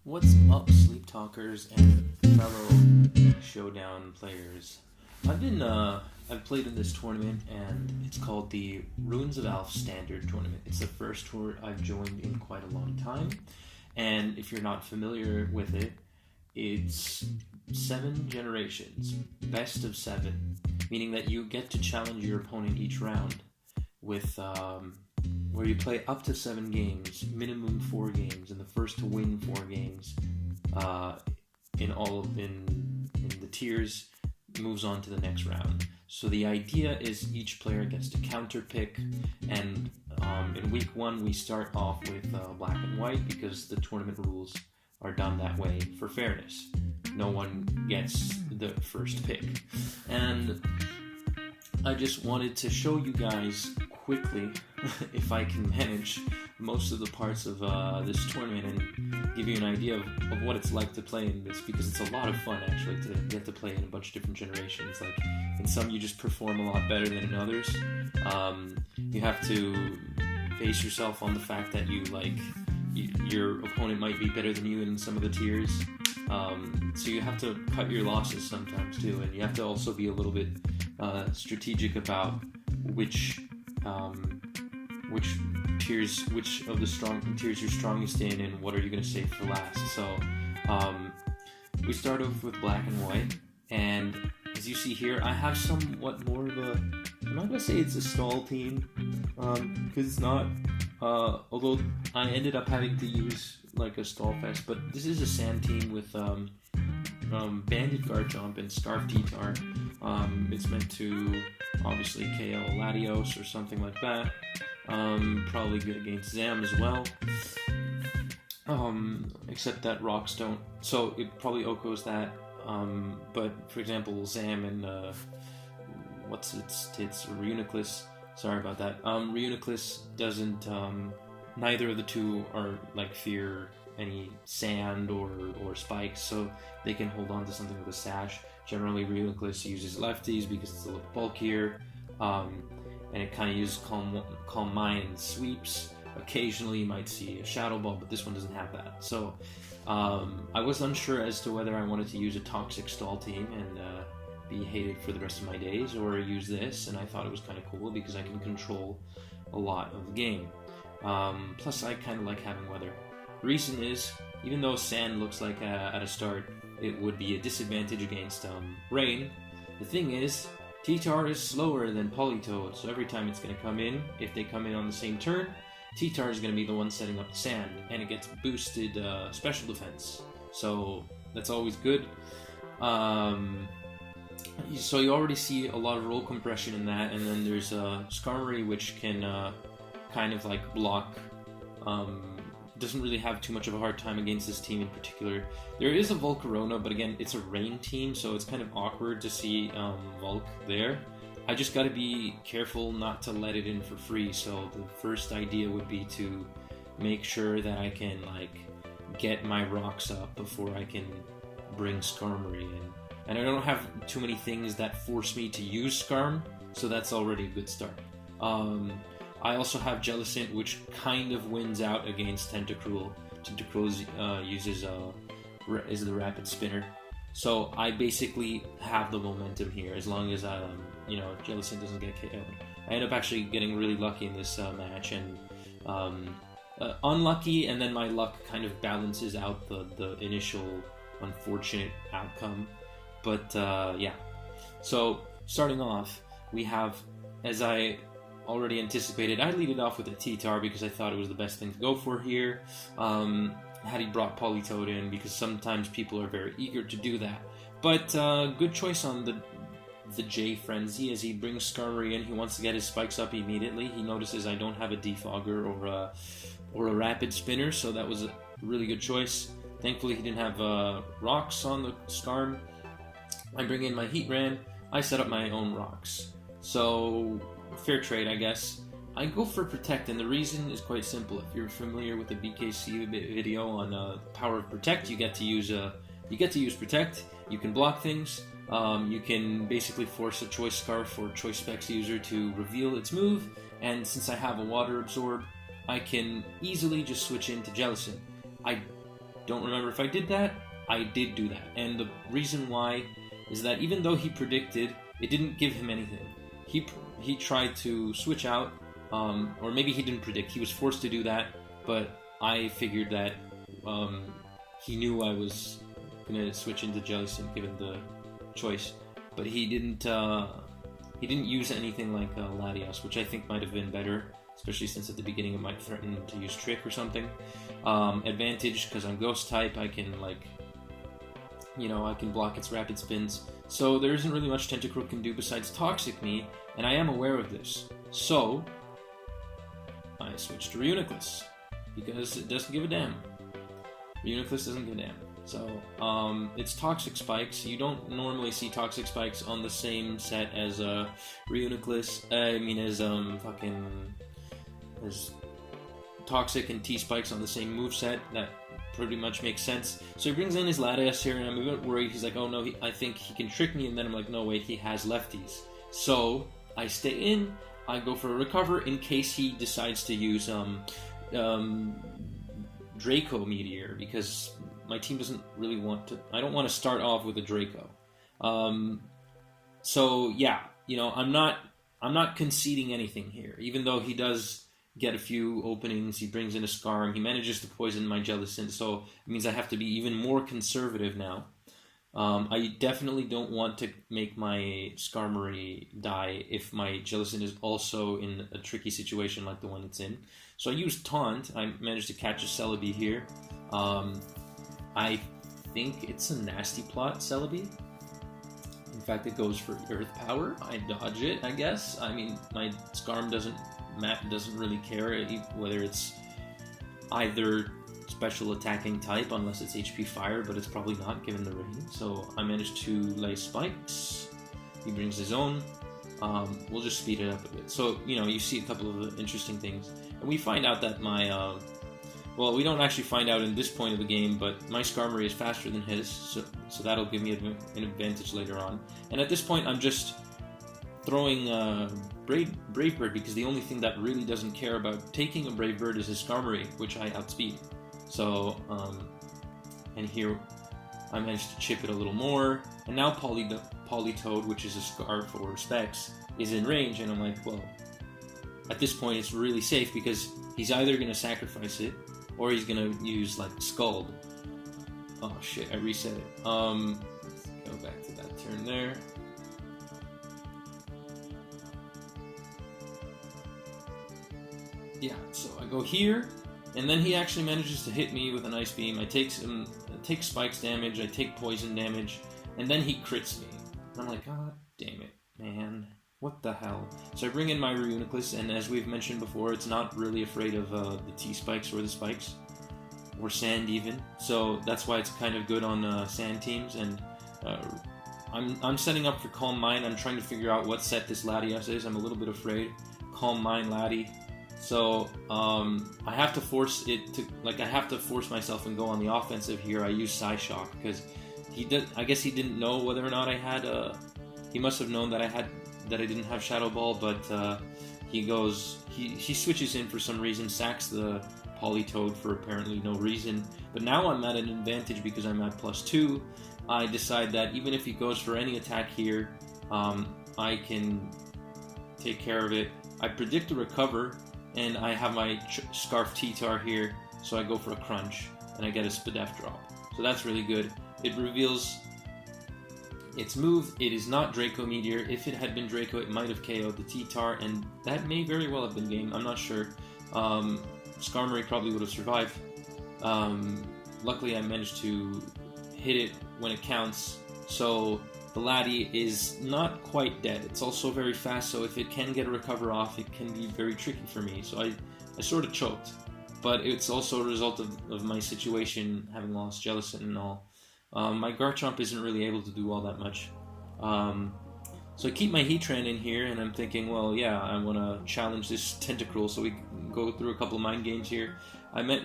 What's up, sleep talkers and fellow Showdown players? I've played in this tournament, and it's called the Ruins of Alph Standard Tournament. It's the first tour I've joined in quite a long time, and if you're not familiar with it, it's 7 generations, best of 7, meaning that you get to challenge your opponent each round with where you play up to 7 games, minimum 4 games, and the first to win 4 games in the tiers moves on to the next round. So the idea is each player gets to counter pick, and in week 1 we start off with black and white because the tournament rules are done that way for fairness. No one gets the first pick. And I just wanted to show you guys quickly, if I can manage most of the parts of this tournament, and give you an idea of what it's like to play in this, because it's a lot of fun actually to get to play in a bunch of different generations. Like in some you just perform a lot better than in others. You have to base yourself on the fact that your opponent might be better than you in some of the tiers. So you have to cut your losses sometimes too, and you have to also be a little bit strategic about which of the strong tiers you're strongest in, and what are you going to save for last. So we start off with black and white, and as you see here, I have somewhat more of a, I'm not going to say it's a stall team, because it's not, although I ended up having to use like a stall fest, but this is a sand team with Bandit Garchomp and Scarf T-Tar. It's meant to obviously KO Latios or something like that. Probably good against Zam as well. Except that rocks don't, so it probably Oko's that. But for example, Zam and Reuniclus. Sorry about that. Reuniclus doesn't. Neither of the two are like fear any sand or spikes, so they can hold on to something with a sash. Generally, Reuniclus uses lefties because it's a little bulkier, and it kind of uses Calm Mind sweeps. Occasionally, you might see a Shadow Ball, but this one doesn't have that. So, I was unsure as to whether I wanted to use a Toxic Stall team and be hated for the rest of my days, or use this, and I thought it was kind of cool because I can control a lot of the game. Plus, I kind of like having weather. The reason is, even though sand looks like at a start it would be a disadvantage against rain, the thing is, T-Tar is slower than Politoed, so every time it's going to come in, if they come in on the same turn, T-Tar is going to be the one setting up the sand, and it gets boosted special defense, so that's always good. So you already see a lot of roll compression in that, and then there's Skarmory, which can kind of like block, doesn't really have too much of a hard time against this team in particular. There is a Volcarona, but again, it's a rain team, so it's kind of awkward to see Volk there. I just gotta be careful not to let it in for free, so the first idea would be to make sure that I can like get my rocks up before I can bring Skarmory in. And I don't have too many things that force me to use Skarm, so that's already a good start. I also have Jellicent, which kind of wins out against Tentacruel. Tentacruel uses is the Rapid Spinner, so I basically have the momentum here as long as Jellicent doesn't get KO'd. I end up actually getting really lucky in this match, and unlucky, and then my luck kind of balances out the initial unfortunate outcome. But yeah, so starting off, we have, as I already anticipated, I lead it off with a T-Tar because I thought it was the best thing to go for here. Had he brought Politoed in, because sometimes people are very eager to do that. But good choice on the TheJFrenzy, as he brings Skarmory in. He wants to get his spikes up immediately. He notices I don't have a Defogger or a Rapid Spinner, so that was a really good choice. Thankfully, he didn't have rocks on the Skarm. I bring in my Heatran. I set up my own rocks. So fair trade, I guess. I go for Protect, and the reason is quite simple. If you're familiar with the BKC video on power of Protect, you get to use Protect. You can block things. You can basically force a Choice Scarf or Choice Specs user to reveal its move, and since I have a Water Absorb, I can easily just switch into Jellicent. I don't remember if I did that. I did do that. And the reason why is that even though he predicted, it didn't give him anything. He tried to switch out, or maybe he didn't predict. He was forced to do that, but I figured that he knew I was going to switch into Jellicent given the choice. But he didn't use anything like Latios, which I think might have been better, especially since at the beginning it might threaten to use Trick or something. Advantage, because I'm Ghost type, I can I can block its rapid spins. So there isn't really much Tentacruel can do besides Toxic me, and I am aware of this. So I switched to Reuniclus, because it doesn't give a damn. Reuniclus doesn't give a damn. So, it's Toxic Spikes. You don't normally see Toxic Spikes on the same set as, Reuniclus. As Toxic and T-Spikes on the same moveset. That pretty much makes sense. So he brings in his Latias here, and I'm a bit worried. He's like, oh no, I think he can trick me, and then I'm like, no, wait, he has lefties. So, I stay in, I go for a recover in case he decides to use, Draco Meteor, because my team doesn't really want to. I don't want to start off with a Draco. So yeah, I'm not conceding anything here. Even though he does get a few openings, he brings in a Skarm, he manages to poison my Jellicent, so it means I have to be even more conservative now. I definitely don't want to make my Skarmory die if my Jellicent is also in a tricky situation like the one it's in. So I used Taunt. I managed to catch a Celebi here. I think it's a nasty plot, Celebi. In fact, it goes for Earth Power. I dodge it, I guess. I mean, my Skarm doesn't really care whether it's either special attacking type, unless it's HP Fire, but it's probably not given the rain. So I managed to lay Spikes. He brings his own. We'll just speed it up a bit. So, you see a couple of interesting things. And we find out that my... well, we don't actually find out in this point of the game, but my Skarmory is faster than his, so that'll give me an advantage later on. And at this point, I'm just throwing Brave Bird, because the only thing that really doesn't care about taking a Brave Bird is his Skarmory, which I outspeed. So, and here I managed to chip it a little more, and now Politoed, which is a Scarf or Specs, is in range, and I'm like, well, at this point it's really safe, because he's either going to sacrifice it, or he's going to use, like, Scald. Oh shit, I reset it. Let's go back to that turn there. Yeah, so I go here, and then he actually manages to hit me with an Ice Beam. I take Spikes damage, I take Poison damage, and then he crits me. And I'm like, God damn it, man. What the hell? So I bring in my Reuniclus, and as we've mentioned before, it's not really afraid of the T-Spikes or the Spikes, or Sand even. So that's why it's kind of good on Sand teams, and I'm setting up for Calm Mind. I'm trying to figure out what set this Latias is. I'm a little bit afraid. Calm Mind Lati. So I have to force it to, I have to force myself and go on the offensive here. I use Psyshock because I guess he didn't know whether or not I had he must have known that I didn't have Shadow Ball, but he switches in for some reason, sacks the Politoed for apparently no reason. But now I'm at an advantage because I'm at +2. I decide that even if he goes for any attack here, I can take care of it. I predict a recover, and I have my Scarf T-Tar here, so I go for a Crunch, and I get a Spadef drop. So that's really good. It reveals its move. It is not Draco Meteor. If it had been Draco, it might have KO'd the T-Tar, and that may very well have been game. I'm not sure. Skarmory probably would have survived. Luckily, I managed to hit it when it counts, so the Lati is not quite dead. It's also very fast, so if it can get a recover off, it can be very tricky for me. So I sort of choked, but it's also a result of my situation, having lost Jellicent and all. My Garchomp isn't really able to do all that much. So I keep my Heatran in here, and I'm thinking, well, yeah, I want to challenge this Tentacruel, so we can go through a couple of mind games here.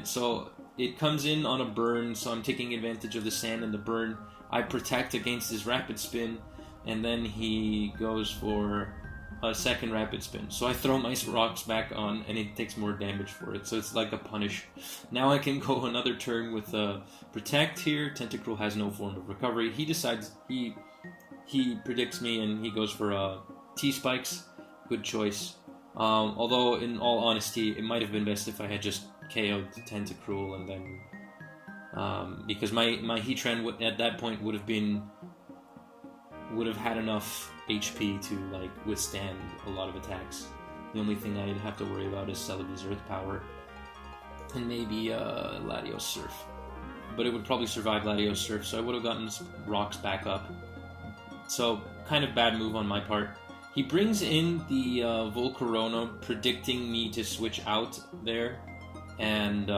So it comes in on a burn, so I'm taking advantage of the sand and the burn. I protect against his Rapid Spin, and then he goes for a second rapid spin. So I throw my rocks back on, and it takes more damage for it. So it's like a punish. Now I can go another turn with Protect here. Tentacruel has no form of recovery. He decides, he predicts me, and he goes for T-Spikes. Good choice. Although, in all honesty, it might have been best if I had just KO'd Tentacruel, and then... because my Heatran at that point would have had enough HP to like withstand a lot of attacks. The only thing I'd have to worry about is Celebi's Earth Power and maybe Latios Surf, but it would probably survive Latios Surf, so I would have gotten rocks back up. So kind of bad move on my part. He brings in the Volcarona, predicting me to switch out there, and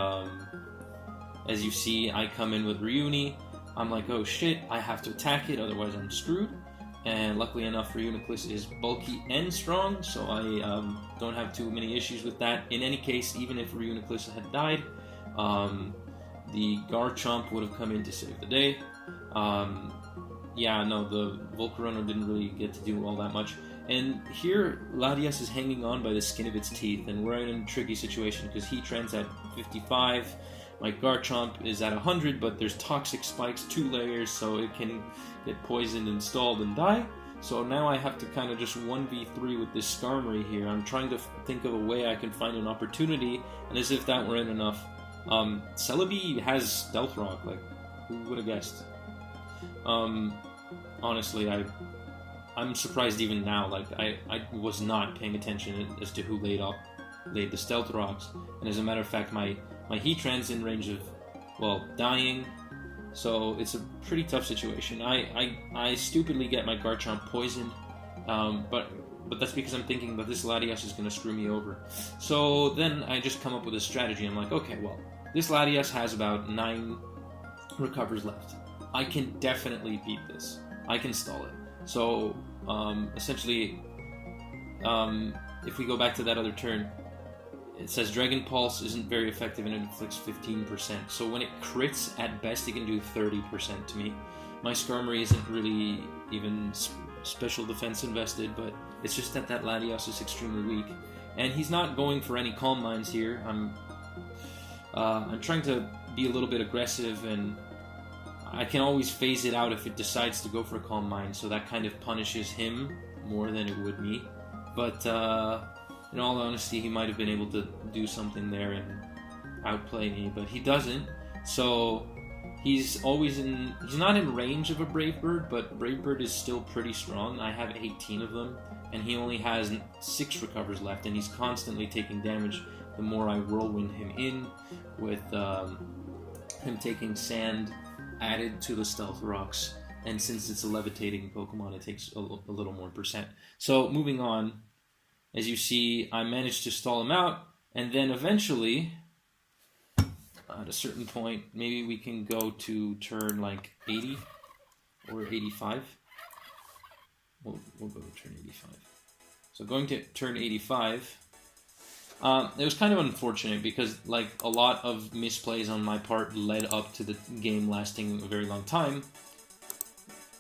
as you see, I come in with Reuni. I'm like, oh shit, I have to attack it, otherwise I'm screwed. And luckily enough, Reuniclus is bulky and strong, so I don't have too many issues with that. In any case, even if Reuniclus had died, the Garchomp would have come in to save the day. Yeah, no, the Volcarona didn't really get to do all that much. And here, Latias is hanging on by the skin of its teeth, and we're in a tricky situation because Heatran's at 55. My Garchomp is at 100, but there's Toxic Spikes, 2 layers, so it can get poisoned and stalled and die. So now I have to kind of just 1v3 with this Skarmory here. I'm trying to think of a way I can find an opportunity, and as if that weren't enough, Celebi has Stealth Rock, like, who would have guessed? Honestly, I'm surprised even now, like, I was not paying attention as to who laid the Stealth Rocks, and as a matter of fact, my Heatran's in range of, well, dying, so it's a pretty tough situation. I stupidly get my Garchomp poisoned, but that's because I'm thinking that this Latias is going to screw me over. So then I just come up with a strategy. I'm like, okay, well, this Latias has about 9 recovers left. I can definitely beat this. I can stall it. So, essentially, if we go back to that other turn, it says Dragon Pulse isn't very effective and it inflicts 15%. So when it crits, at best it can do 30% to me. My Skarmory isn't really even special defense invested, but it's just that Latias is extremely weak. And he's not going for any Calm Minds here. I'm trying to be a little bit aggressive, and I can always phase it out if it decides to go for a Calm Mind, so that kind of punishes him more than it would me. But in all honesty, he might have been able to do something there and outplay me, but he doesn't. So he's not in range of a Brave Bird, but Brave Bird is still pretty strong. I have 18 of them, and he only has 6 recovers left, and he's constantly taking damage the more I Whirlwind him in, with him taking Sand added to the Stealth Rocks. And since it's a levitating Pokemon, it takes a little more percent. So moving on, as you see, I managed to stall him out, and then eventually, at a certain point, maybe we can go to turn like 80 or 85. We'll go to turn 85. So going to turn 85, it was kind of unfortunate because like a lot of misplays on my part led up to the game lasting a very long time.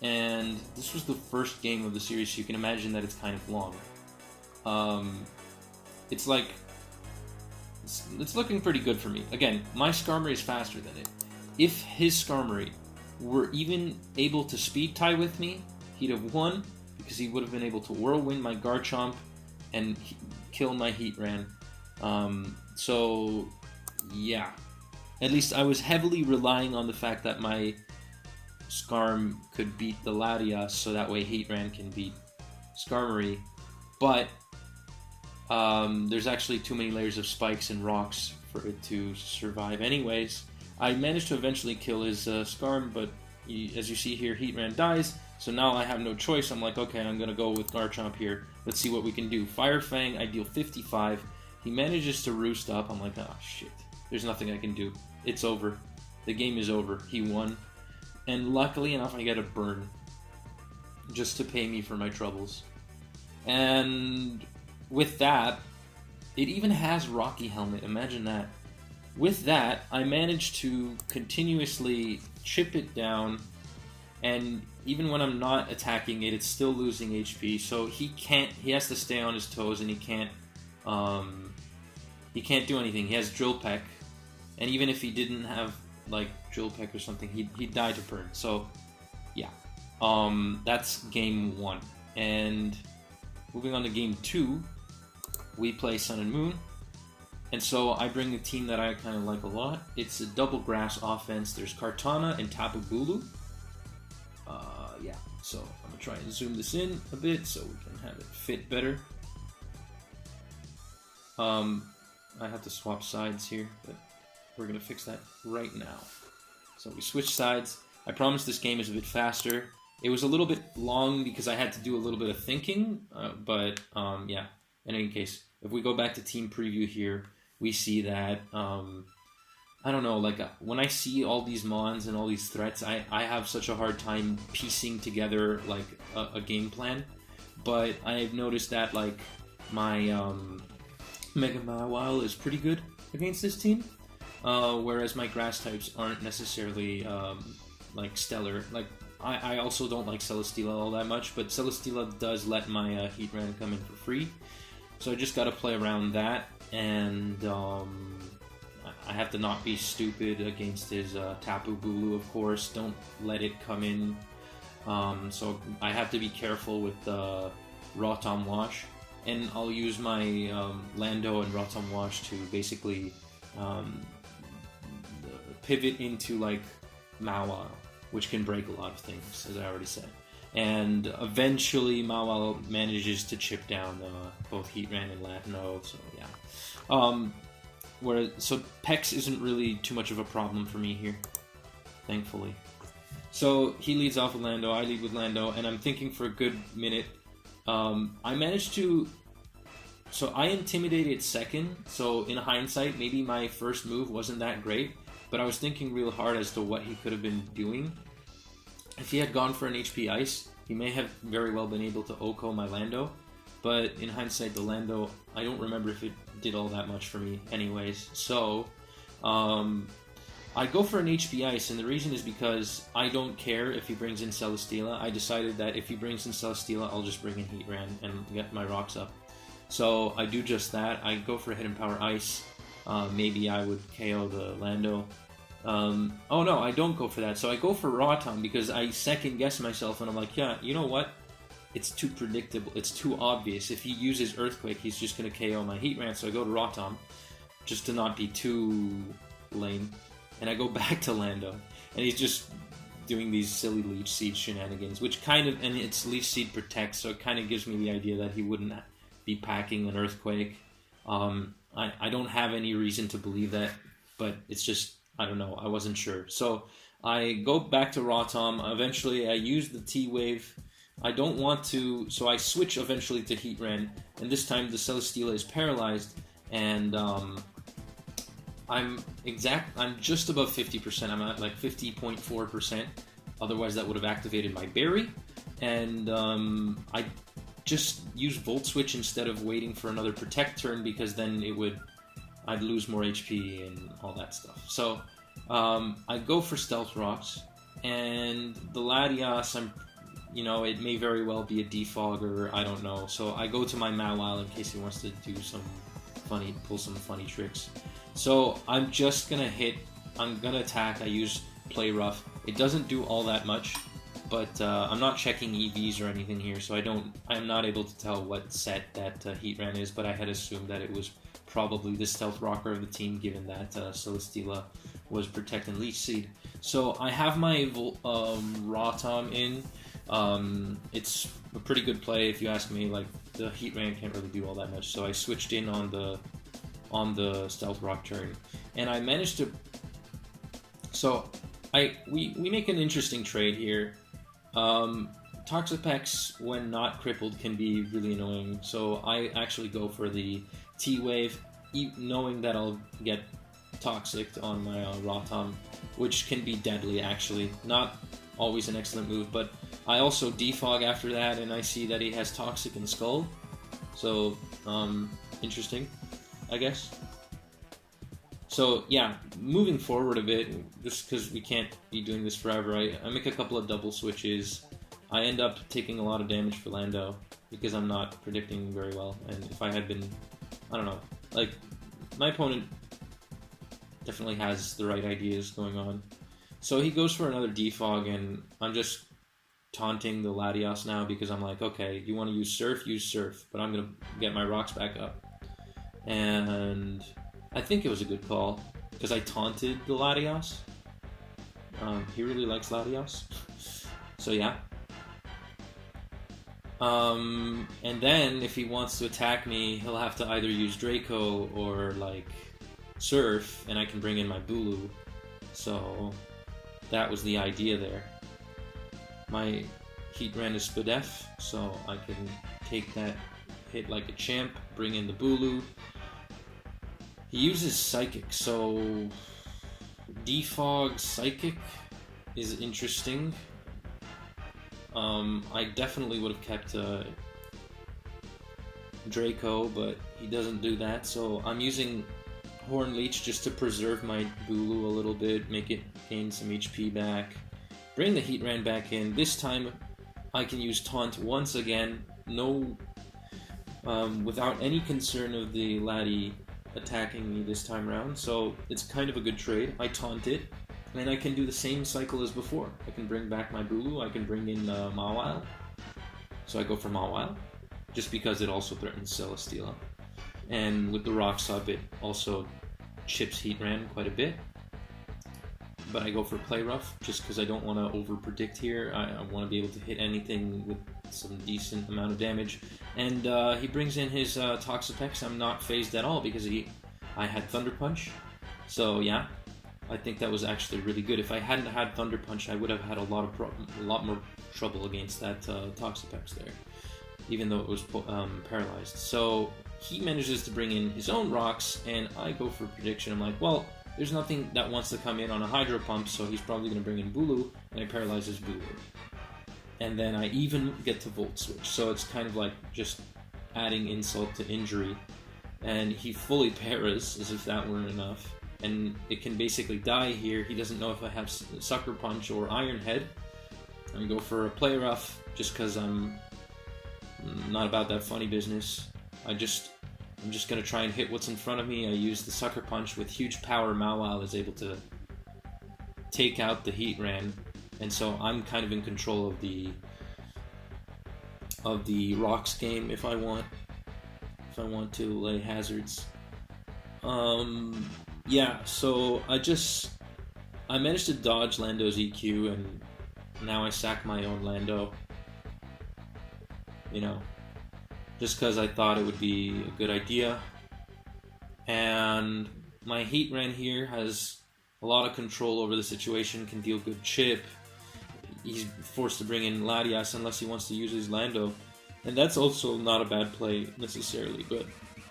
And this was the first game of the series, so you can imagine that it's kind of long. It's like, it's looking pretty good for me. Again, my Skarmory is faster than it. If his Skarmory were even able to speed tie with me, he'd have won, because he would have been able to Whirlwind my Garchomp and kill my Heatran. So, yeah. At least I was heavily relying on the fact that my Skarm could beat the Latias, so that way Heatran can beat Skarmory. But there's actually too many layers of spikes and rocks for it to survive anyways. I managed to eventually kill his Skarm, but as you see here, Heatran dies, so now I have no choice. I'm like, okay, I'm going to go with Garchomp here. Let's see what we can do. Fire Fang, I deal 55. He manages to roost up. I'm like, oh shit, there's nothing I can do. It's over. The game is over. He won. And luckily enough, I get a burn just to pay me for my troubles. And with that, it even has Rocky Helmet. Imagine that. With that, I managed to continuously chip it down, and even when I'm not attacking it, it's still losing HP. So he has to stay on his toes, and he can't do anything. He has Drill Peck, and even if he didn't have like Drill Peck or something, he'd die to burn. So yeah, that's game 1. And moving on to game 2, we play Sun and Moon. And so I bring a team that I kind of like a lot. It's a double grass offense. There's Kartana and Tapu Bulu. Yeah, so I'm going to try and zoom this in a bit so we can have it fit better. I have to swap sides here, but we're going to fix that right now. So we switch sides. I promise this game is a bit faster. It was a little bit long because I had to do a little bit of thinking, but yeah, in any case, if we go back to team preview here, we see that, I don't know, like when I see all these mons and all these threats, I have such a hard time piecing together like a game plan. But I've noticed that like my Mega Mawile is pretty good against this team, whereas my grass types aren't necessarily like stellar. Like I also don't like Celesteela all that much, but Celesteela does let my Heatran come in for free. So I just got to play around that, and I have to not be stupid against his Tapu Bulu, of course. Don't let it come in. So I have to be careful with the Rotom Wash, and I'll use my Lando and Rotom Wash to basically pivot into like Mawile, which can break a lot of things, as I already said. And eventually Mawile manages to chip down both Heatran and Latino, so yeah. So Pex isn't really too much of a problem for me here, thankfully. So he leads off with Lando, I lead with Lando, and I'm thinking for a good minute. I managed to... So I intimidated second, so in hindsight, maybe my first move wasn't that great, but I was thinking real hard as to what he could have been doing. If he had gone for an HP Ice, he may have very well been able to OHKO my Lando, but in hindsight, the Lando, I don't remember if it did all that much for me anyways. So, I go for an HP Ice, and the reason is because I don't care if he brings in Celesteela. I decided that if he brings in Celesteela, I'll just bring in Heatran and get my rocks up. So I do just that. I go for a Hidden Power Ice. Maybe I would KO the Lando. Oh no, I don't go for that. So I go for Rotom because I second guess myself, and I'm like, yeah, you know what? It's too predictable. It's too obvious. If he uses Earthquake, he's just going to KO my Heatran. So I go to Rotom just to not be too lame. And I go back to Lando, and he's just doing these silly Leech Seed shenanigans, which kind of, and it's Leech Seed protects, so it kind of gives me the idea that he wouldn't be packing an Earthquake. I don't have any reason to believe that, but it's just, I don't know, I wasn't sure. So I go back to Rotom. Eventually I use the T-Wave. I don't want to, so I switch eventually to Heatran, and this time the Celesteela is paralyzed, and I'm just above 50%. I'm at like 50.4%. Otherwise that would have activated my berry, and I just use Volt Switch instead of waiting for another Protect turn, because then I'd lose more HP and all that stuff. So I go for Stealth Rocks, and the Latias, it may very well be a defogger, I don't know. So I go to my Mawile in case he wants to do pull some funny tricks. So I'm just gonna I'm gonna attack. I use Play Rough. It doesn't do all that much, but I'm not checking EVs or anything here, so I'm not able to tell what set that Heatran is, but I had assumed that it was probably the Stealth Rocker of the team, given that Celesteela was Protect and Leech Seed. So I have my Rotom in. It's a pretty good play if you ask me. Like, the Heatran can't really do all that much, so I switched in on the Stealth Rock turn, and I managed to. So we make an interesting trade here. Toxapex, when not crippled, can be really annoying, so I actually go for the T-Wave, knowing that I'll get Toxic on my Rotom, which can be deadly actually. Not always an excellent move, but I also defog after that, and I see that he has Toxic and Skull, so interesting, I guess. So yeah, moving forward a bit, just because we can't be doing this forever, I make a couple of double switches. I end up taking a lot of damage for Lando because I'm not predicting very well. And if I had been, I don't know, like, my opponent definitely has the right ideas going on. So he goes for another defog, and I'm just taunting the Latios now because I'm like, okay, you want to use Surf, but I'm going to get my rocks back up. And I think it was a good call because I taunted the Latios. He really likes Latios. So yeah. And then if he wants to attack me, he'll have to either use Draco or like Surf, and I can bring in my Bulu. So that was the idea there. My Heatran is Spadef, so I can take that hit like a champ, bring in the Bulu. He uses Psychic, so Defog Psychic is interesting. I definitely would have kept Draco, but he doesn't do that, so I'm using Horn Leech just to preserve my Bulu a little bit, make it gain some HP back. Bring the Heatran back in. This time I can use Taunt once again, without any concern of the Laddie attacking me this time around, so it's kind of a good trade. I taunt it, and I can do the same cycle as before. I can bring back my Bulu, I can bring in Mawile, so I go for Mawile, just because it also threatens Celesteela. And with the Rocks up, it also chips Heatran quite a bit. But I go for Play Rough, just because I don't want to over-predict here. I want to be able to hit anything with some decent amount of damage. And he brings in his Toxapex. I'm not phased at all, because I had Thunder Punch. So yeah, I think that was actually really good. If I hadn't had Thunder Punch, I would have had a lot more trouble against that Toxapex there, even though it was paralyzed. So he manages to bring in his own rocks, and I go for prediction. I'm like, well, there's nothing that wants to come in on a Hydro Pump, so he's probably going to bring in Bulu, and I paralyze his Bulu. And then I even get to Volt Switch, so it's kind of like just adding insult to injury. And he fully paras, as if that weren't enough. And it can basically die here. He doesn't know if I have Sucker Punch or Iron Head. I'm going to go for a Play Rough, just because I'm not about that funny business. I'm just going to try and hit what's in front of me. I use the Sucker Punch with huge power. Mawile is able to take out the Heatran, and so I'm kind of in control of the Rocks game if I want to lay hazards. Yeah, so I managed to dodge Lando's EQ, and now I sack my own Lando. You know, just because I thought it would be a good idea. And my Heatran here has a lot of control over the situation, can deal good chip. He's forced to bring in Latias unless he wants to use his Lando. And that's also not a bad play necessarily, but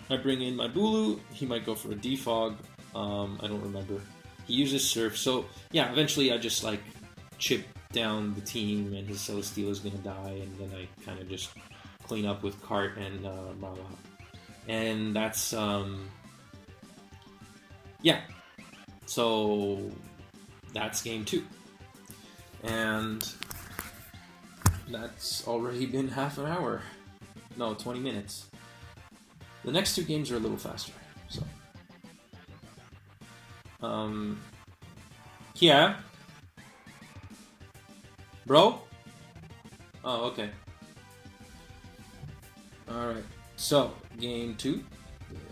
I bring in my Bulu, he might go for a Defog, I don't remember. He uses Surf, so yeah, eventually I just like chip down the team and his Celesteela is gonna die, and then I kind of just clean up with Cart and Marla. And that's, yeah. So that's game 2. And that's already been half an hour. No, 20 minutes. The next 2 games are a little faster, so. Yeah. Bro? Oh, okay. Alright, so game 2.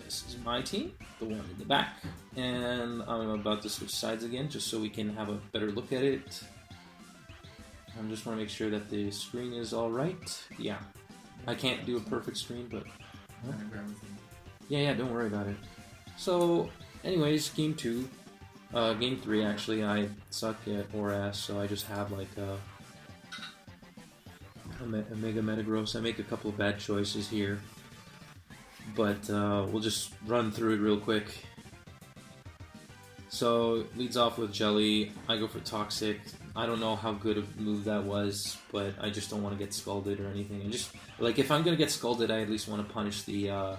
This is my team, the one in the back. And I'm about to switch sides again just so we can have a better look at it. I just want to make sure that the screen is alright. Yeah. I can't do a perfect screen, but... Huh? Yeah, don't worry about it. So, anyways, game 2. Game 3, actually, I suck at ORAS, so I just have like a Mega Metagross. I make a couple of bad choices here, but we'll just run through it real quick. So, it leads off with Jelly. I go for Toxic. I don't know how good a move that was, but I just don't want to get scalded or anything. And just, like, if I'm going to get scalded, I at least want to punish the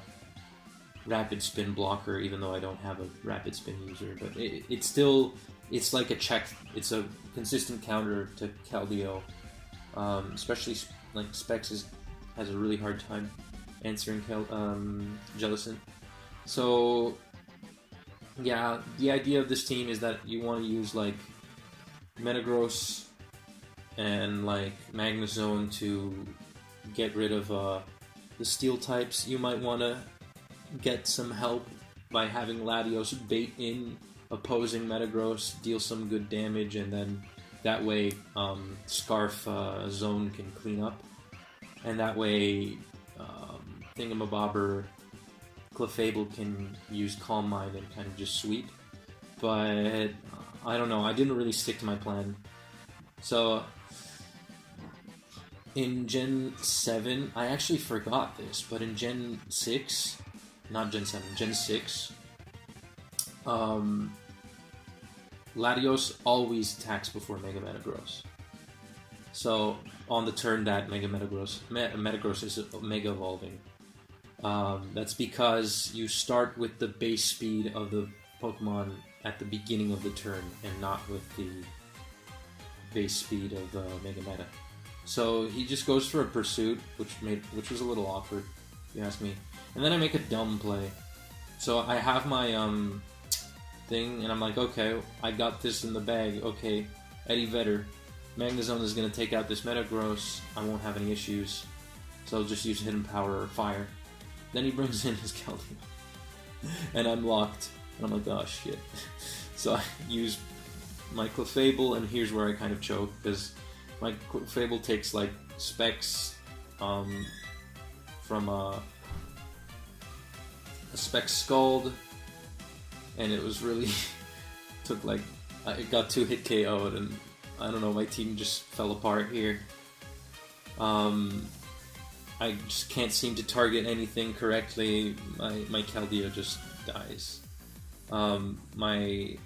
Rapid Spin blocker, even though I don't have a Rapid Spin user. But it's like a check. It's a consistent counter to Keldeo. Especially like Specs has a really hard time answering Jellicent. So yeah, the idea of this team is that you want to use like Metagross and like Magnezone to get rid of the Steel types. You might want to get some help by having Latios bait in opposing Metagross, deal some good damage, and then that way Scarf Zone can clean up. And that way Thingamabobber, Clefable can use Calm Mind and kind of just sweep. But I don't know, I didn't really stick to my plan. So in Gen 7, I actually forgot this, but in Gen 6, not Gen 7, Gen 6, Latios always attacks before Mega Metagross. So on the turn that Metagross is Mega Evolving. That's because you start with the base speed of the Pokemon at the beginning of the turn and not with the base speed of Mega Meta. So he just goes for a Pursuit, which was a little awkward, if you ask me. And then I make a dumb play. So I have my thing, and I'm like, okay, I got this in the bag. Okay, Eddie Vedder, Magnezone is going to take out this Metagross. I won't have any issues. So I'll just use Hidden Power or Fire. Then he brings in his Keldeo. And I'm locked. And I'm like, oh shit. So I use my Clefable, and here's where I kind of choke, because my Clefable takes like Specs from a Specs Scald, and it was really took like, it got 2 hit KO'd, and I don't know, my team just fell apart here. I just can't seem to target anything correctly. My Keldeo just dies. And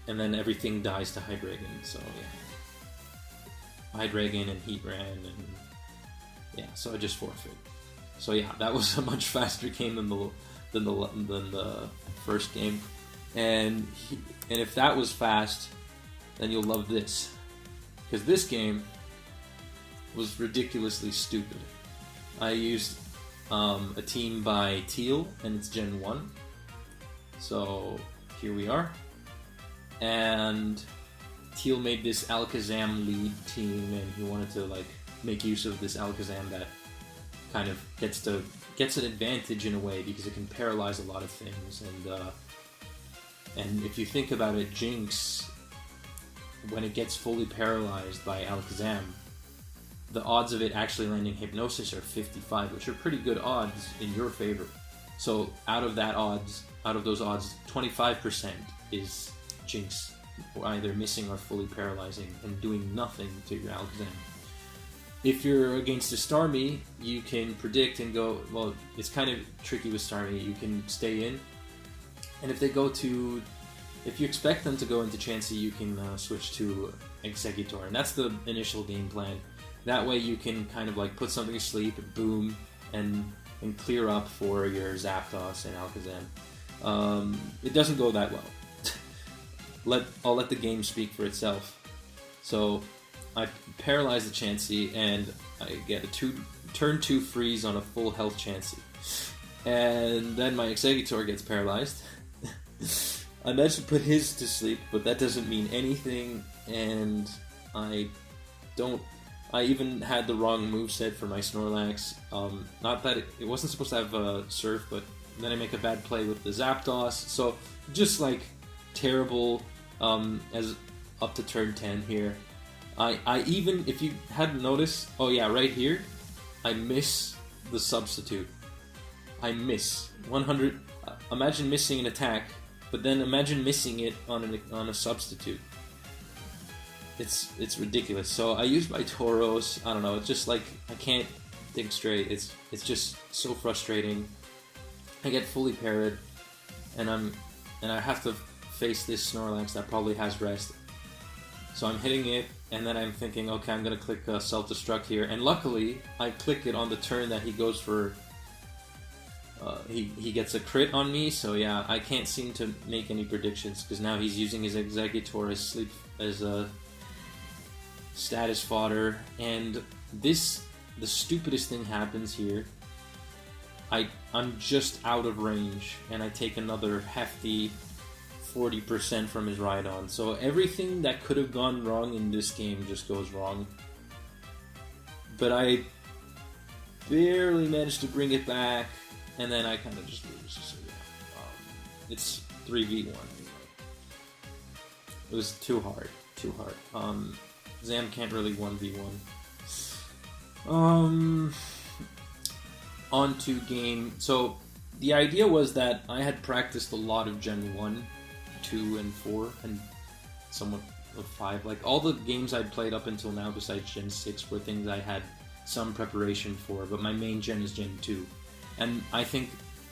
then everything dies to Hydreigon, so yeah. Hydreigon and Heatran, and yeah, so I just forfeit. So yeah, that was a much faster game than the first game. And if that was fast, then you'll love this. Because this game was ridiculously stupid. I used a team by Teal, and it's Gen 1. So here we are. And Teal made this Alakazam lead team, and he wanted to like make use of this Alakazam that kind of gets an advantage in a way because it can paralyze a lot of things. And if you think about it, Jinx, when it gets fully paralyzed by Alakazam, the odds of it actually landing Hypnosis are 55, which are pretty good odds in your favor. So out of those odds, 25% is Jinx either missing or fully paralyzing and doing nothing to your Alakazam. If you're against a Starmie, you can predict and go, well, it's kind of tricky with Starmie, you can stay in, and if you expect them to go into Chansey, you can switch to Exeggutor, and that's the initial game plan. That way you can kind of like put something to sleep, boom, and clear up for your Zapdos and Alakazam. It doesn't go that well. I'll let the game speak for itself. So I paralyze the Chansey, and I get a turn 2 freeze on a full health Chansey. And then my Exeggutor gets paralyzed. I managed to put his to sleep, but that doesn't mean anything, and I even had the wrong moveset for my Snorlax. Not that it wasn't supposed to have Surf, but then I make a bad play with the Zapdos. So just like terrible as up to turn 10 here. I even, if you hadn't noticed, oh yeah, right here, I miss the substitute. I miss 100. Imagine missing an attack, but then imagine missing it on a substitute. It's ridiculous. So I use my Tauros. I don't know. It's just like I can't think straight. It's just so frustrating. I get fully parried, and I have to face this Snorlax that probably has rest. So I'm hitting it, and then I'm thinking, okay, I'm gonna click self-destruct here. And luckily, I click it on the turn that he goes for. He gets a crit on me. So yeah, I can't seem to make any predictions because now he's using his Exeggutor as a status fodder, and the stupidest thing happens here. I'm just out of range, and I take another hefty 40% from his ride-on. So everything that could have gone wrong in this game just goes wrong. But I barely managed to bring it back, and then I kind of just lose. So yeah, it's 3v1. It was too hard. Zam can't really 1v1. On to game. So the idea was that I had practiced a lot of Gen 1, 2, and 4, and somewhat of 5. Like, all the games I'd played up until now besides Gen 6 were things I had some preparation for, but my main gen is Gen 2. And I think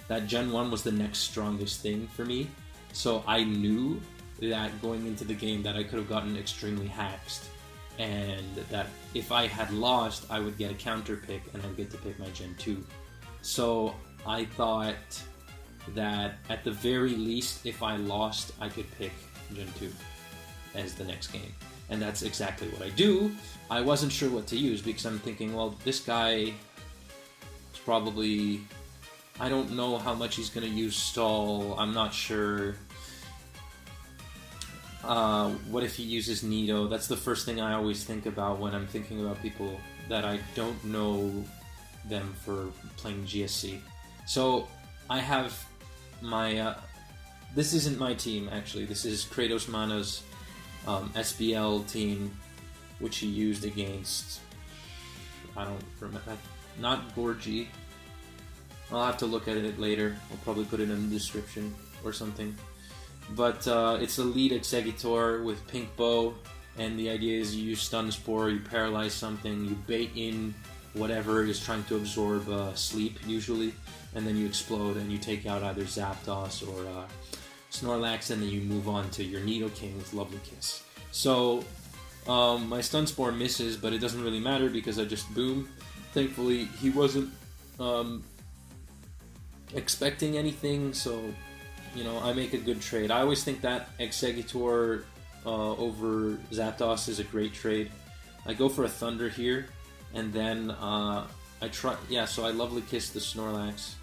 that Gen 1 was the next strongest thing for me. So I knew that going into the game that I could have gotten extremely haxed, and that if I had lost, I would get a counter pick and I'd get to pick my Gen 2. So I thought that at the very least, if I lost, I could pick Gen 2 as the next game. And that's exactly what I do. I wasn't sure what to use because I'm thinking, well, this guy is probably... I don't know how much he's going to use stall. I'm not sure. What if he uses Nido? That's the first thing I always think about when I'm thinking about people that I don't know them for playing GSC. So I have my... this isn't my team, actually. This is Kratos Mana's SBL team, which he used against... I don't remember. Not Gorgie. I'll have to look at it later. I'll probably put it in the description or something. But it's a lead Executor with pink bow, and the idea is you use stun spore, you paralyze something, you bait in whatever is trying to absorb sleep usually, and then you explode and you take out either Zapdos or Snorlax, and then you move on to your Nidoking with Lovely Kiss. So my stun spore misses, but it doesn't really matter because I just boom. Thankfully he wasn't expecting anything, so you know, I make a good trade. I always think that Executor over Zapdos is a great trade. I go for a Thunder here, and then I try... Yeah, so I Lovely Kiss the Snorlax,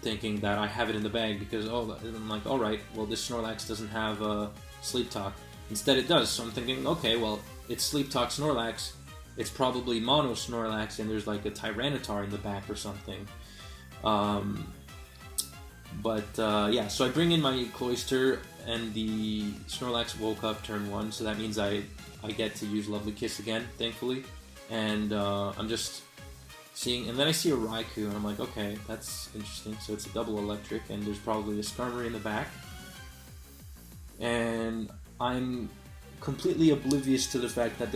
thinking that I have it in the bag because, I'm like, alright, well, this Snorlax doesn't have Sleep Talk. Instead it does, so I'm thinking, okay, well, it's Sleep Talk Snorlax. It's probably Mono Snorlax, and there's like a Tyranitar in the back or something. Yeah, so I bring in my Cloyster, and the Snorlax woke up turn 1, so that means I get to use Lovely Kiss again, thankfully. And I'm just seeing, and then I see a Raikou, and I'm like, okay, that's interesting. So it's a double electric, and there's probably a Skarmory in the back. And I'm completely oblivious to the fact that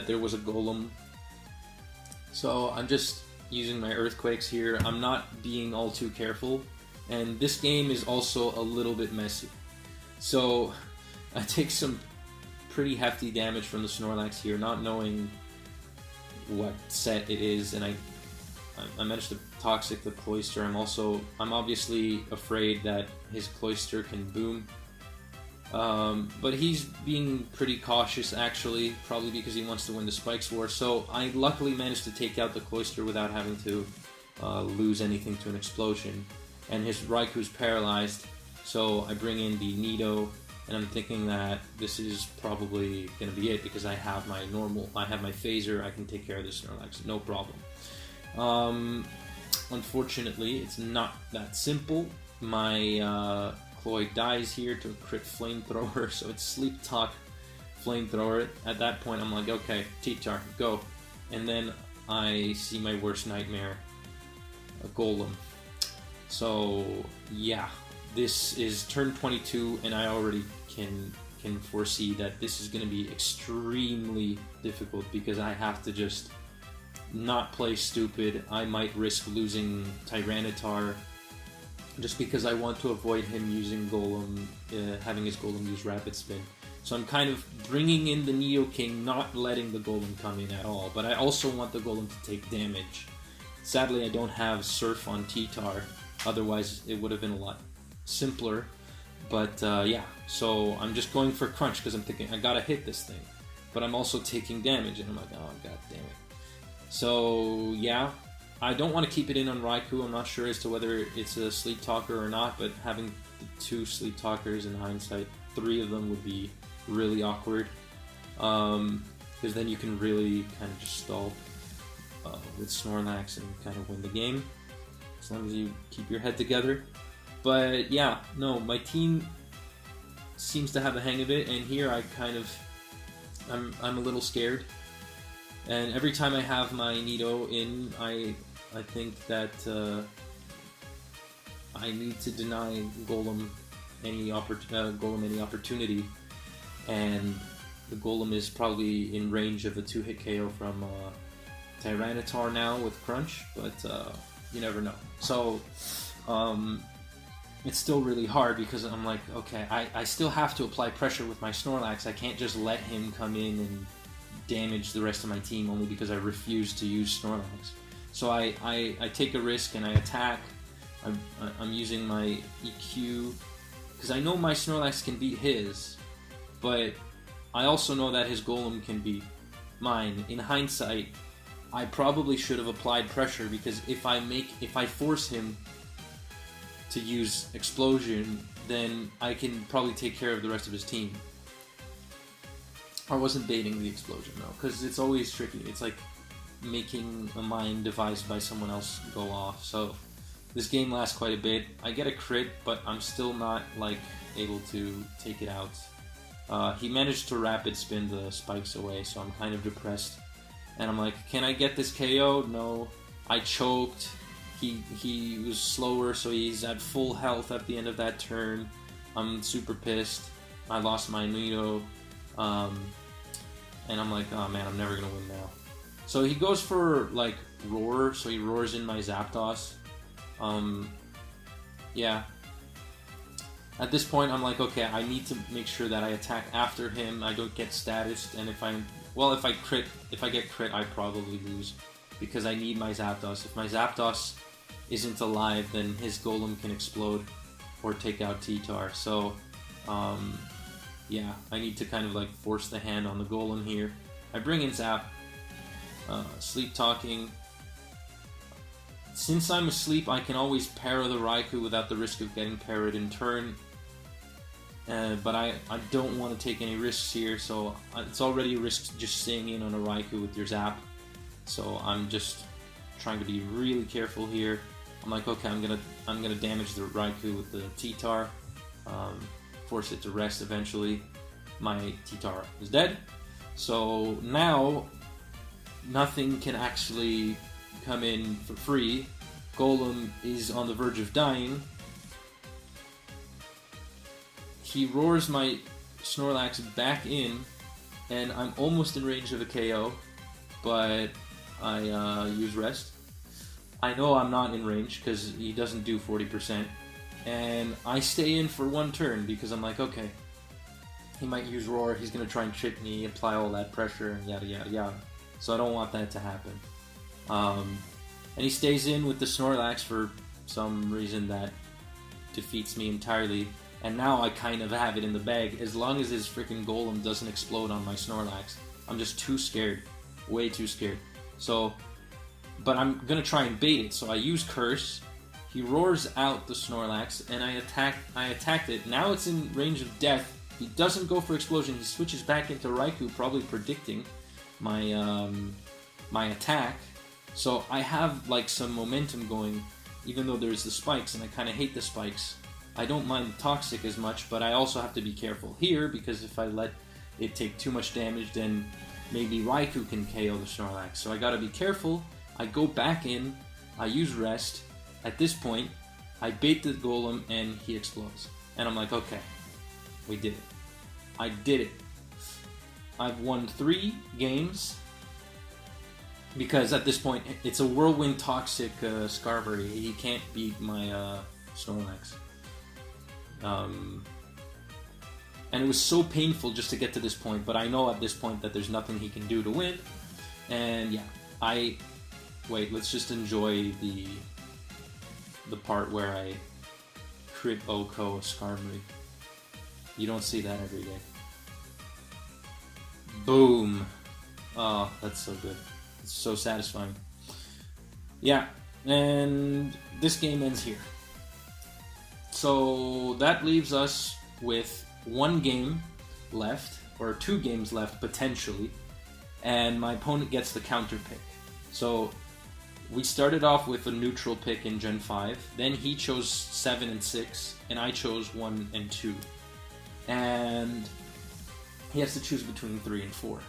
there was a Golem. So I'm just using my Earthquakes here. I'm not being all too careful, and this game is also a little bit messy. So I take some pretty hefty damage from the Snorlax here, not knowing what set it is, and I managed to Toxic the Cloyster. I'm obviously afraid that his Cloyster can boom. But he's being pretty cautious, actually, probably because he wants to win the Spikes War. So I luckily managed to take out the Cloyster without having to lose anything to an explosion. And his Raikou's paralyzed, so I bring in the Nido, and I'm thinking that this is probably going to be it because I have my Phaser, I can take care of the Snorlax, no problem. Unfortunately, it's not that simple. My Cloyd dies here to a crit Flamethrower, so it's Sleep Talk Flamethrower. At that point, I'm like, okay, T-Tar, go. And then I see my worst nightmare, a Golem. So, yeah, this is turn 22, and I already can foresee that this is going to be extremely difficult because I have to just not play stupid. I might risk losing Tyranitar just because I want to avoid him using Golem, having his Golem use Rapid Spin. So I'm kind of bringing in the Nidoking, not letting the Golem come in at all, but I also want the Golem to take damage. Sadly, I don't have Surf on T-Tar, otherwise it would have been a lot simpler. But yeah, so I'm just going for Crunch because I'm thinking I gotta hit this thing. but I'm also taking damage, and I'm like, oh god damn it. So yeah, I don't want to keep it in on Raikou. I'm not sure as to whether it's a Sleep Talker or not, but having the 2 Sleep Talkers in hindsight, 3 of them would be really awkward, because then you can really kind of just stall with Snorlax and kind of win the game, as long as you keep your head together. But yeah, no, my team seems to have the hang of it, and here I kind of, I'm a little scared. And every time I have my Nido in, I think that I need to deny Golem any opportunity, and the Golem is probably in range of a 2-hit KO from Tyranitar now with Crunch, but you never know. So it's still really hard because I'm like, okay, I still have to apply pressure with my Snorlax. I can't just let him come in and damage the rest of my team only because I refuse to use Snorlax. So I take a risk and I attack. I'm using my EQ because I know my Snorlax can beat his, but I also know that his Golem can beat mine. In hindsight, I probably should have applied pressure, because if I force him to use Explosion, then I can probably take care of the rest of his team. I wasn't baiting the Explosion though, because it's always tricky. It's like making a mine device by someone else go off. So this game lasts quite a bit. I get a crit, but I'm still not like able to take it out. He managed to rapid spin the spikes away, so I'm kind of depressed. And I'm like, can I get this KO? No. I choked. He was slower, so he's at full health at the end of that turn. I'm super pissed. I lost my Nido. And I'm like, oh man, I'm never gonna win now. So he goes for like Roar, so he roars in my Zapdos. Yeah. At this point, I'm like, okay, I need to make sure that I attack after him. I don't get status, and if I get crit, I probably lose, because I need my Zapdos. If my Zapdos isn't alive, then his Golem can explode or take out T-Tar. So, yeah, I need to kind of like force the hand on the Golem here. I bring in Zap, Sleep Talking. Since I'm asleep, I can always para the Raikou without the risk of getting parried in turn. But I don't want to take any risks here, so it's already a risk just staying in on a Raikou with your Zap. So I'm just trying to be really careful here. I'm like, okay, I'm gonna damage the Raikou with the T-Tar, force it to rest eventually. My T-Tar is dead. So now nothing can actually come in for free. Golem is on the verge of dying. He roars my Snorlax back in, and I'm almost in range of a KO, but I use rest. I know I'm not in range because he doesn't do 40%, and I stay in for one turn because I'm like, okay, he might use Roar, he's going to try and trick me, apply all that pressure, and yada yada yada. So I don't want that to happen. And he stays in with the Snorlax for some reason that defeats me entirely. And now I kind of have it in the bag, as long as his freaking Golem doesn't explode on my Snorlax. I'm just too scared. Way too scared. So, but I'm gonna try and bait it. So I use Curse. He roars out the Snorlax, and I attacked it. Now it's in range of death. He doesn't go for Explosion. He switches back into Raikou, probably predicting my my attack. So I have like some momentum going, even though there's the spikes, and I kind of hate the spikes. I don't mind Toxic as much, but I also have to be careful here, because if I let it take too much damage, then maybe Raikou can KO the Snorlax. So I gotta be careful. I go back in, I use Rest. At this point, I bait the Golem and he explodes. And I'm like, okay, we did it. I did it. I've won 3 games, because at this point, it's a Whirlwind Toxic Skarmory. He can't beat my Snorlax. And it was so painful just to get to this point, but I know at this point that there's nothing he can do to win. And yeah, wait, let's just enjoy the part where I crit Oko a Skarmory. You don't see that every day. Boom. Oh, that's so good. It's so satisfying. Yeah, and this game ends here. So that leaves us with one game left, or 2 games left potentially, and my opponent gets the counter pick. So we started off with a neutral pick in Gen 5, then he chose 7 and 6, and I chose 1 and 2. And he has to choose between 3 and 4.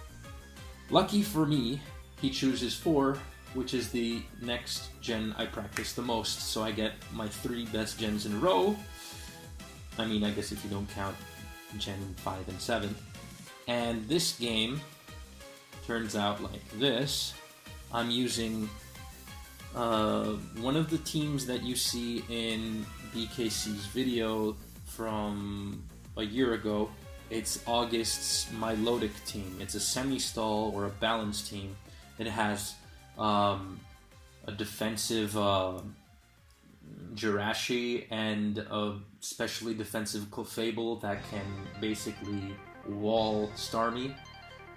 Lucky for me, he chooses 4, which is the next gen I practice the most, so I get my 3 best gens in a row. I mean, I guess if you don't count Gen 5 and 7. And this game turns out like this. I'm using one of the teams that you see in BKC's video from a year ago. It's August's Milotic team. It's a semi-stall or a balance team. It has a defensive Jirachi and a specially defensive Clefable that can basically wall Starmie.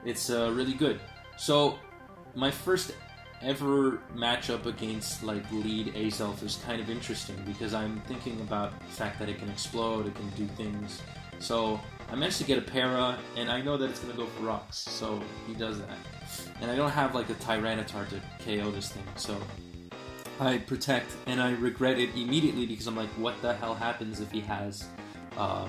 It's really good. So my first ever matchup against like lead Azelf is kind of interesting because I'm thinking about the fact that it can explode, it can do things. So I managed to get a para, and I know that it's going to go for rocks, so he does that. And I don't have like a Tyranitar to KO this thing, so I protect, and I regret it immediately because I'm like, what the hell happens if he has a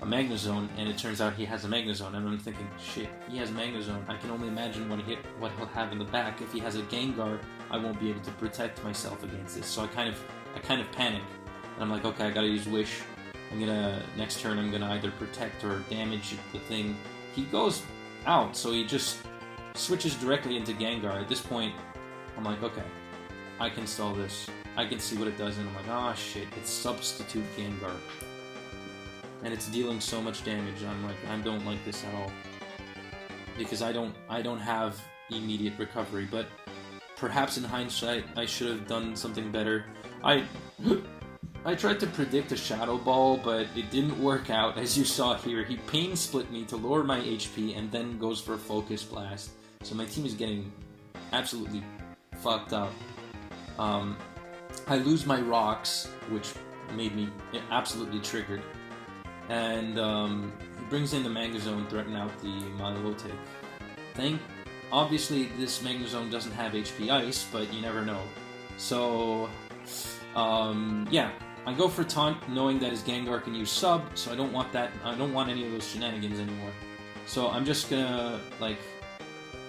Magnezone, and it turns out he has a Magnezone, and I'm thinking, shit, he has Magnezone. I can only imagine what he'll have in the back. If he has a Gengar, I won't be able to protect myself against this. So I kind of panic, and I'm like, okay, I gotta use Wish. Next turn I'm gonna either protect or damage the thing. He goes out, so he just switches directly into Gengar. At this point, I'm like, okay, I can stall this. I can see what it does, and I'm like, ah, shit, it's substitute Gengar. And it's dealing so much damage. I'm like, I don't like this at all. Because I don't have immediate recovery, but perhaps in hindsight, I should have done something better. I tried to predict a Shadow Ball, but it didn't work out. As you saw here, he Pain Split me to lower my HP and then goes for a Focus Blast. So my team is getting absolutely fucked up. I lose my Rocks, which made me absolutely triggered. And he brings in the Magnezone, threaten out the Milotic. Obviously, this Magnezone doesn't have HP Ice, but you never know. So, yeah. I go for Taunt, knowing that his Gengar can use Sub, so I don't want that. I don't want any of those shenanigans anymore. So I'm just gonna, like,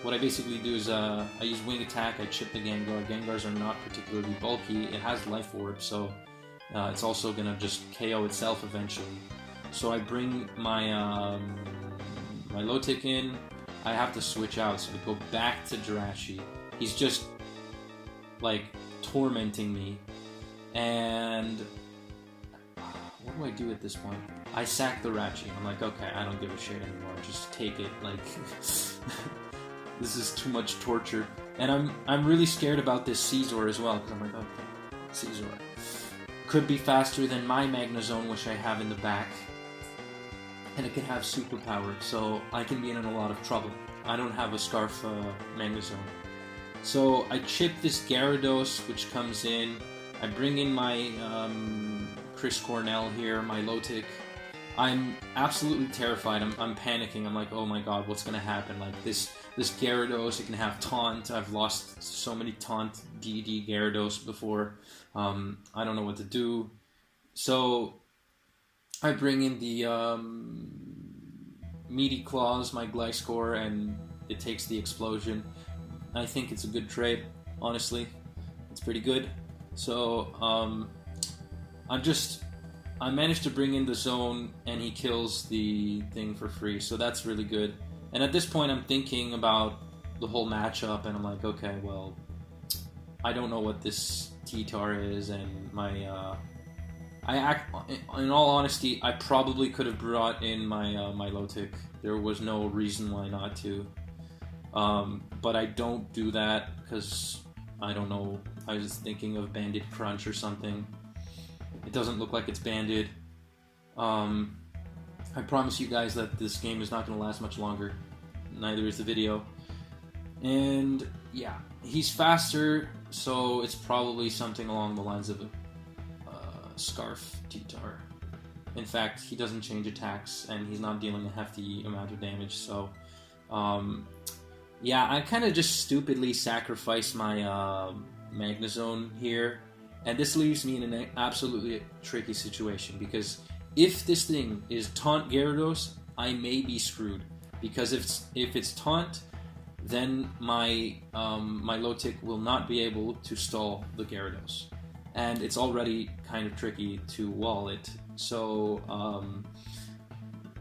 what I basically do is I use Wing Attack, I chip the Gengar. Gengars are not particularly bulky. It has Life Orb, so it's also gonna just KO itself eventually. So I bring my my Lotic in. I have to switch out, so I go back to Jirachi. He's just, like, tormenting me. And what do I do at this point? I sack the Rachi. I'm like, okay, I don't give a shit anymore. Just take it. Like, this is too much torture. And I'm really scared about this Scizor as well, because I'm like, okay, Scizor could be faster than my Magnezone, which I have in the back, and it can have superpower, so I can be in a lot of trouble. I don't have a Scarf Magnezone. So I chip this Gyarados, which comes in. I bring in my Chris Cornell here, my Lotic. I'm absolutely terrified. I'm panicking. I'm like, oh my god, what's gonna happen? Like, this Gyarados, it can have Taunt. I've lost so many Taunt DD Gyarados before. I don't know what to do. So I bring in the Meaty Claws, my Gliscor, and it takes the explosion. I think it's a good trade, honestly. It's pretty good. So, I managed to bring in the zone, and he kills the thing for free, so that's really good. And at this point, I'm thinking about the whole matchup, and I'm like, okay, well, I don't know what this T-Tar is, and in all honesty, I probably could have brought in my Milotic. There was no reason why not to. But I don't do that, because I don't know, I was thinking of Banded Crunch or something. It doesn't look like it's banded. I promise you guys that this game is not going to last much longer. neither is the video. And yeah, he's faster, so it's probably something along the lines of a Scarf T-Tar. In fact, he doesn't change attacks, and he's not dealing a hefty amount of damage, so yeah, I kind of just stupidly sacrificed my Magnezone here, and this leaves me in an absolutely tricky situation, because if this thing is Taunt Gyarados, I may be screwed, because if it's Taunt, then my low tick will not be able to stall the Gyarados. And it's already kind of tricky to wall it. So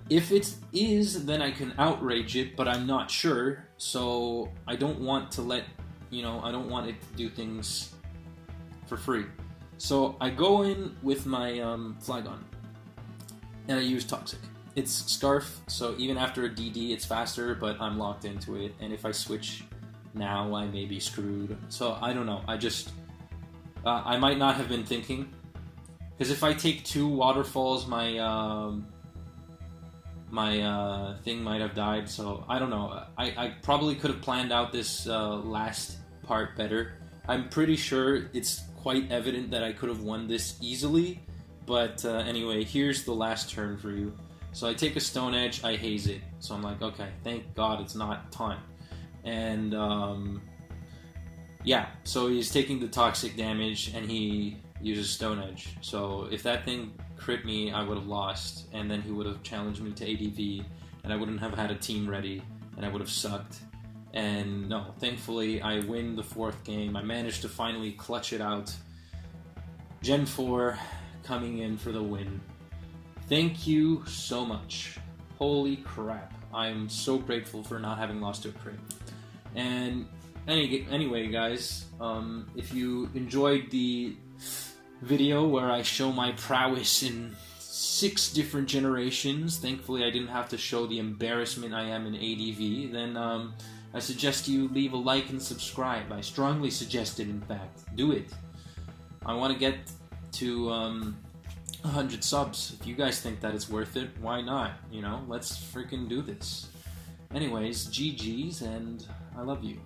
if it is, then I can outrage it, but I'm not sure. So I don't want to I don't want it to do things for free. So I go in with my Flygon, and I use Toxic. It's Scarf, so even after a DD, it's faster, but I'm locked into it. And if I switch now, I may be screwed. So I don't know. I might not have been thinking, because if I take 2 waterfalls, my thing might have died. So I don't know. I probably could have planned out this last part better. I'm pretty sure it's quite evident that I could have won this easily. But anyway, here's the last turn for you. So I take a Stone Edge, I haze it. So I'm like, okay, thank God it's not Taunt. And yeah, so he's taking the toxic damage, and he uses Stone Edge. So if that thing crit me, I would have lost, and then he would have challenged me to ADV, and I wouldn't have had a team ready, and I would have sucked. And no, thankfully I win the 4th game. I managed to finally clutch it out. Gen 4 coming in for the win. Thank you so much. Holy crap. I'm so grateful for not having lost to a crit. And anyway, guys, if you enjoyed the video where I show my prowess in 6 different generations, thankfully I didn't have to show the embarrassment I am in ADV, then I suggest you leave a like and subscribe. I strongly suggest it, in fact. Do it. I want to get to 100 subs. If you guys think that it's worth it, why not? Let's freaking do this. Anyways, GG's, and I love you.